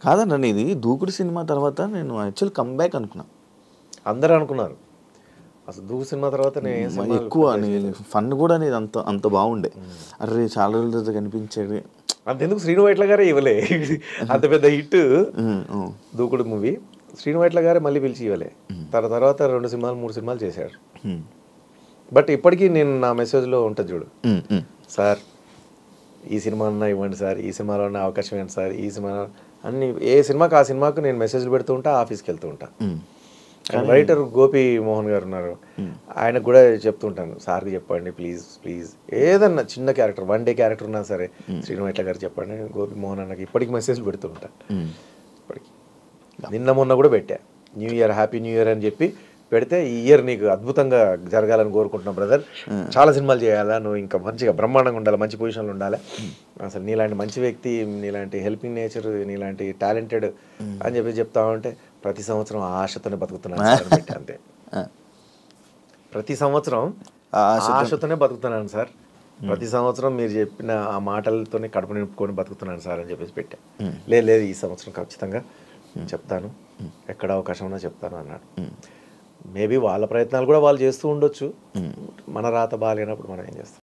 కాదన్న ఇది దూకుడు సినిమా తర్వాత నేను యాక్చువల్ కంబ్యాక్ అనుకున్నా. అందరూ అనుకున్నారు అసలు దూకు సినిమా తర్వాత ఎక్కువ ఫన్ కూడా అనేది అంత అంత బాగుండే. అరే చాలా రోజుల తర్వాత కనిపించేది. అంతెందుకు శ్రీను వైట్ల గారే ఇవ్వలే అంత పెద్ద హిట్ దూకుడు మూవీ. శ్రీను వైట్ల గారే మళ్ళీ పిలిచి ఇవ్వలే. తర్వాత 2 సినిమాలు 3 సినిమాలు చేశాడు. బట్ ఇప్పటికీ నేను నా మెసేజ్లో ఉంటుంది చూడు, సార్ ఈ సినిమా అన్నా ఇవ్వండి సార్, ఈ సినిమాలో ఉన్న అవకాశం ఏంటి సార్, ఈ సినిమా అన్ని ఏ సినిమాకి ఆ సినిమాకు నేను మెసేజ్లు పెడుతూ ఉంటా, ఆఫీస్కి వెళ్తూ ఉంటా. రైటర్ గోపి మోహన్ గారు ఉన్నారు, ఆయనకు కూడా చెప్తుంటాను, సార్కి చెప్పండి ప్లీజ్ ప్లీజ్, ఏదన్నా చిన్న క్యారెక్టర్ 1 డే క్యారెక్టర్ ఉన్నా సరే శ్రీను వైట్ల గారు చెప్పండి. గోపి మోహన్ అన్నకి ఇప్పటికి మెసేజ్లు పెడుతూ ఉంటాను. ఇప్పటికి నిన్న మొన్న కూడా పెట్టా, new year happy new year అని చెప్పి పెడితే, ఈ ఇయర్ నీకు అద్భుతంగా జరగాలని కోరుకుంటున్నాం బ్రదర్, చాలా సినిమాలు చేయాలా, నువ్వు ఇంకా మంచిగా బ్రహ్మాండంగా ఉండాలి, మంచి పొజిషన్లో ఉండాలి, అసలు నీలాంటి మంచి వ్యక్తి, నీలాంటి హెల్పింగ్ నేచర్, నీలాంటి టాలెంటెడ్ అని చెప్పి చెప్తా ఉంటే, ప్రతి సంవత్సరం ఆశతోనే బతుకుతున్నాను సార్ పెట్టి అంతే. ప్రతి సంవత్సరం ఆశతోనే బతుకుతున్నాను సార్, ప్రతి సంవత్సరం మీరు చెప్పిన ఆ మాటలతోనే కడుపు నింపుకొని బతుకుతున్నాను సార్ అని చెప్పేసి పెట్టా. లేదు ఈ సంవత్సరం ఖచ్చితంగా చెప్తాను, ఎక్కడ అవకాశం ఉన్నా చెప్తాను అన్నాడు. మేబీ వాళ్ళ ప్రయత్నాలు కూడా వాళ్ళు చేస్తూ ఉండొచ్చు, మన రాత బాగాలేనప్పుడు మనం ఏం చేస్తాం.